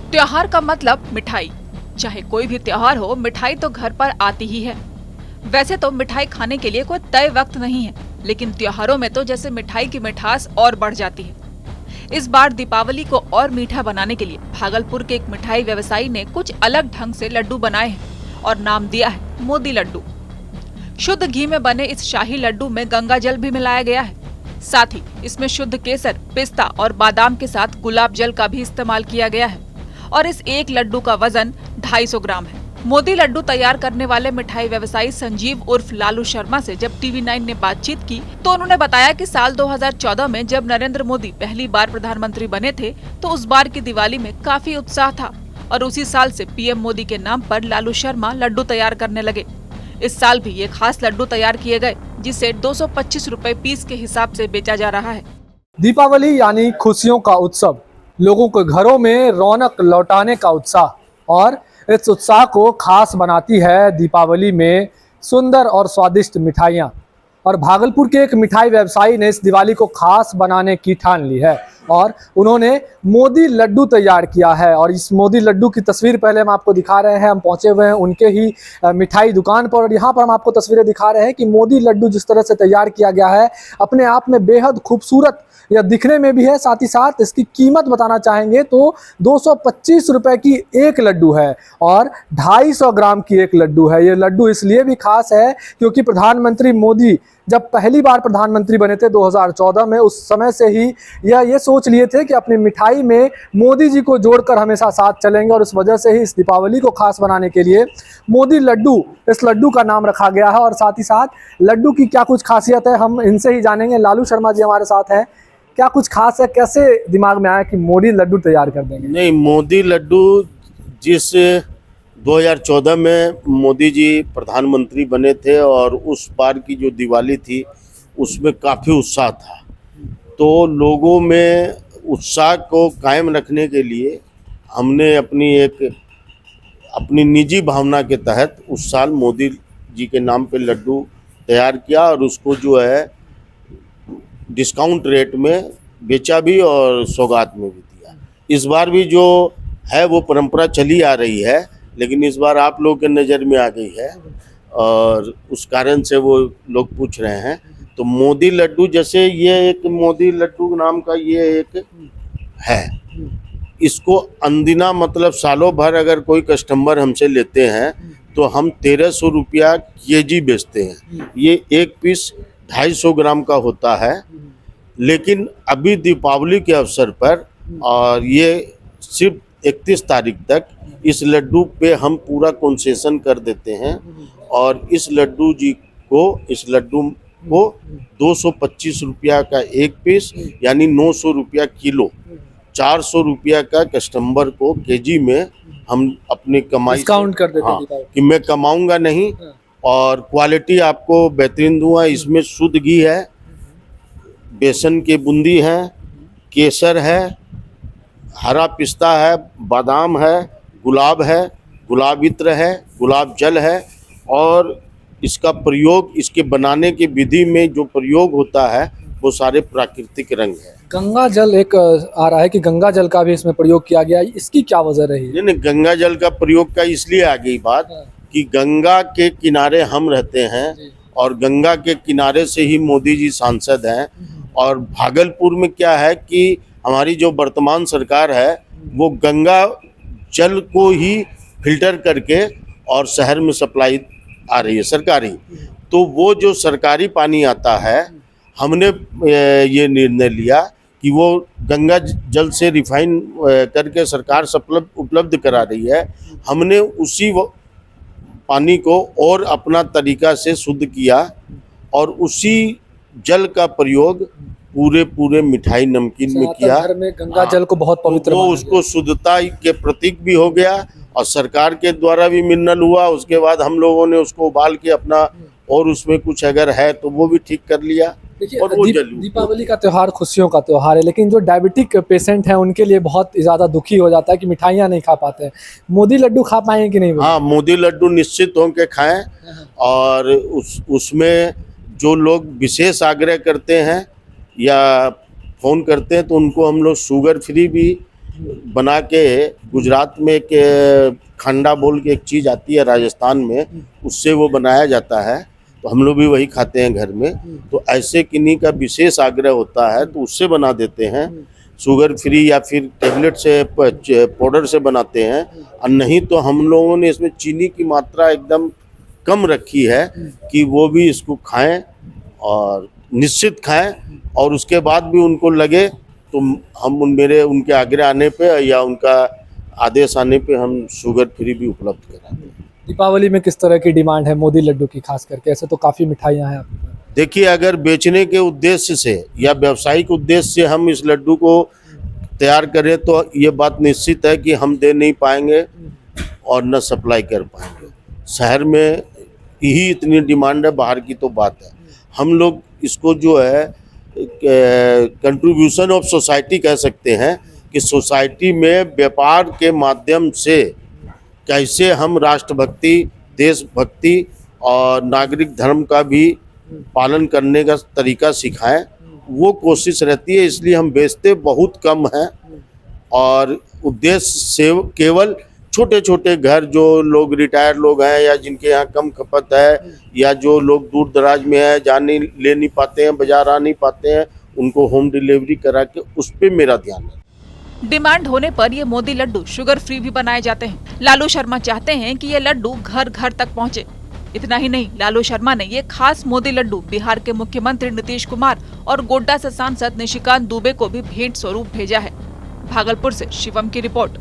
त्योहार का मतलब मिठाई। चाहे कोई भी त्योहार हो, मिठाई तो घर पर आती ही है। वैसे तो मिठाई खाने के लिए कोई तय वक्त नहीं है, लेकिन त्योहारों में तो जैसे मिठाई की मिठास और बढ़ जाती है। इस बार दीपावली को और मीठा बनाने के लिए भागलपुर के एक मिठाई व्यवसायी ने कुछ अलग ढंग से लड्डू बनाए हैं और नाम दिया है मोदी लड्डू। शुद्ध घी में बने इस शाही लड्डू में गंगा जल भी मिलाया गया है। साथ ही इसमें शुद्ध केसर, पिस्ता और बादाम के साथ गुलाब जल का भी इस्तेमाल किया गया है और इस एक लड्डू का वजन 250 ग्राम है। मोदी लड्डू तैयार करने वाले मिठाई व्यवसायी संजीव उर्फ लालू शर्मा से जब TV9 ने बातचीत की तो उन्होंने बताया कि साल 2014 में जब नरेंद्र मोदी पहली बार प्रधानमंत्री बने थे तो उस बार की दिवाली में काफी उत्साह था और उसी साल से PM मोदी के नाम पर लालू शर्मा लड्डू तैयार करने लगे। इस साल भी ये खास लड्डू तैयार किए गए, जिसे 225 रुपए पीस के हिसाब से बेचा जा रहा है। दीपावली यानी खुशियों का उत्सव, लोगों के घरों में रौनक लौटाने का उत्साह, और इस उत्साह को खास बनाती है दीपावली में सुंदर और स्वादिष्ट मिठाइयाँ। और भागलपुर के एक मिठाई व्यवसायी ने इस दिवाली को खास बनाने की ठान ली है और उन्होंने मोदी लड्डू तैयार किया है। और इस मोदी लड्डू की तस्वीर पहले हम आपको दिखा रहे हैं। हम पहुंचे हुए हैं उनके ही मिठाई दुकान पर और यहाँ पर हम आपको तस्वीरें दिखा रहे हैं कि मोदी लड्डू जिस तरह से तैयार किया गया है अपने आप में बेहद खूबसूरत यह दिखने में भी है। साथ ही साथ इसकी कीमत बताना चाहेंगे तो 225 रुपए की एक लड्डू है और 250 ग्राम की एक लड्डू है। ये लड्डू इसलिए भी खास है क्योंकि प्रधानमंत्री मोदी जब पहली बार प्रधानमंत्री बने थे 2014 में, उस समय से ही ये सोच लिए थे कि अपनी मिठाई में मोदी जी को जोड़कर हमेशा साथ चलेंगे और इस वजह से ही इस दीपावली को खास बनाने के लिए मोदी लड्डू, इस लड्डू का नाम रखा गया है। और साथ ही साथ लड्डू की क्या कुछ खासियत है हम इनसे ही जानेंगे। लालू शर्मा जी हमारे साथ हैं। क्या कुछ खास है, कैसे दिमाग में आया कि मोदी लड्डू तैयार कर देंगे? नहीं, मोदी लड्डू जिस 2014 में मोदी जी प्रधानमंत्री बने थे और उस बार की जो दिवाली थी उसमें काफ़ी उत्साह था, तो लोगों में उत्साह को कायम रखने के लिए हमने अपनी निजी भावना के तहत उस साल मोदी जी के नाम पे लड्डू तैयार किया और उसको जो है डिस्काउंट रेट में बेचा भी और सौगात में भी दिया। इस बार भी जो है वो परंपरा चली आ रही है, लेकिन इस बार आप लोगों के नज़र में आ गई है और उस कारण से वो लोग पूछ रहे हैं। तो मोदी लड्डू, जैसे ये एक मोदी लड्डू नाम का ये एक है, इसको अनदिना मतलब सालों भर अगर कोई कस्टमर हमसे लेते हैं तो हम 1300 रुपया केजी बेचते हैं। ये एक पीस 250 ग्राम का होता है, लेकिन अभी दीपावली के अवसर पर और ये सिर्फ 31 तारीख तक इस लड्डू पे हम पूरा कंसेशन कर देते हैं और इस लड्डू को 225 रुपया का एक पीस यानी 900 रुपया किलो, 400 रुपया का कस्टमर को केजी में हम अपनी कमाई डिस्काउंट कर देते हैं। हाँ, कि मैं कमाऊंगा नहीं और क्वालिटी आपको बेहतरीन दूंगा। इसमें शुद्ध घी है, बेसन की बूंदी है, केसर है, हरा पिस्ता है, बादाम है, गुलाब है, गुलाब इत्र है, गुलाब जल है और इसका प्रयोग, इसके बनाने की विधि में जो प्रयोग होता है वो सारे प्राकृतिक रंग है। गंगा जल एक आ रहा है कि गंगा जल का भी इसमें प्रयोग किया गया, इसकी क्या वजह रही? नहीं, गंगा जल का प्रयोग का इसलिए आ गई बात कि गंगा के किनारे हम रहते हैं और गंगा के किनारे से ही मोदी जी सांसद हैं और भागलपुर में क्या है कि हमारी जो वर्तमान सरकार है वो गंगा जल को ही फिल्टर करके और शहर में सप्लाई आ रही है सरकारी। तो वो जो सरकारी पानी आता है, हमने ये निर्णय लिया कि वो गंगा जल से रिफाइन करके सरकार उपलब्ध करा रही है। हमने उसी पानी को और अपना तरीका से शुद्ध किया और उसी जल का प्रयोग पूरे मिठाई नमकीन में किया। घर में गंगा जल को बहुत पवित्र वो उसको शुद्धता के प्रतीक भी हो गया और सरकार के द्वारा भी मिनरल हुआ। उसके बाद हम लोगों ने उसको उबाल के अपना और उसमें कुछ अगर है तो वो भी ठीक कर लिया। देखिए, दीपावली का त्यौहार खुशियों का त्यौहार है, लेकिन जो डायबिटिक पेशेंट हैं उनके लिए बहुत ज़्यादा दुखी हो जाता है कि मिठाइयाँ नहीं खा पाते हैं। मोदी लड्डू खा पाएंगे कि नहीं? हाँ, मोदी लड्डू निश्चित होकर खाएं और उसमें जो लोग विशेष आग्रह करते हैं या फ़ोन करते हैं तो उनको हम लोग शुगर फ्री भी बना के गुजरात में एक खंडा बोल के एक चीज़ आती है राजस्थान में, उससे वो बनाया जाता है, तो हम लोग भी वही खाते हैं घर में। तो ऐसे किन्हीं का विशेष आग्रह होता है तो उससे बना देते हैं, शुगर फ्री या फिर टेबलेट से पाउडर से बनाते हैं। और नहीं तो हम लोगों ने इसमें चीनी की मात्रा एकदम कम रखी है कि वो भी इसको खाएं और निश्चित खाएं, और उसके बाद भी उनको लगे तो हम उनके आग्रह आने पे या उनका आदेश आने पे हम शुगर फ्री भी उपलब्ध कराते हैं। दीपावली में किस तरह की डिमांड है मोदी लड्डू की खास करके? ऐसे तो काफ़ी मिठाइयाँ हैं आपके पास। देखिए, अगर बेचने के उद्देश्य से या व्यावसायिक उद्देश्य से हम इस लड्डू को तैयार करें तो ये बात निश्चित है कि हम दे नहीं पाएंगे और न सप्लाई कर पाएंगे। शहर में यही इतनी डिमांड है, बाहर की तो बात है। हम लोग इसको जो है कंट्रीब्यूशन ऑफ सोसाइटी कह सकते हैं कि सोसाइटी में व्यापार के माध्यम से कैसे हम राष्ट्रभक्ति, देशभक्ति और नागरिक धर्म का भी पालन करने का तरीका सिखाएं, वो कोशिश रहती है। इसलिए हम बेचते बहुत कम हैं और उद्देश्य से केवल छोटे छोटे घर, जो लोग रिटायर लोग हैं या जिनके यहाँ कम खपत है या जो लोग दूर दराज में है, ले नहीं पाते हैं, बाजार आ नहीं पाते हैं, उनको होम डिलीवरी करा के उस पर मेरा ध्यान है। डिमांड होने पर ये मोदी लड्डू शुगर फ्री भी बनाए जाते हैं। लालू शर्मा चाहते हैं कि ये लड्डू घर घर तक पहुंचे। इतना ही नहीं, लालू शर्मा ने ये खास मोदी लड्डू बिहार के मुख्यमंत्री नीतीश कुमार और गोड्डा से सांसद निशिकांत दुबे को भी भेंट स्वरूप भेजा है। भागलपुर से शिवम की रिपोर्ट।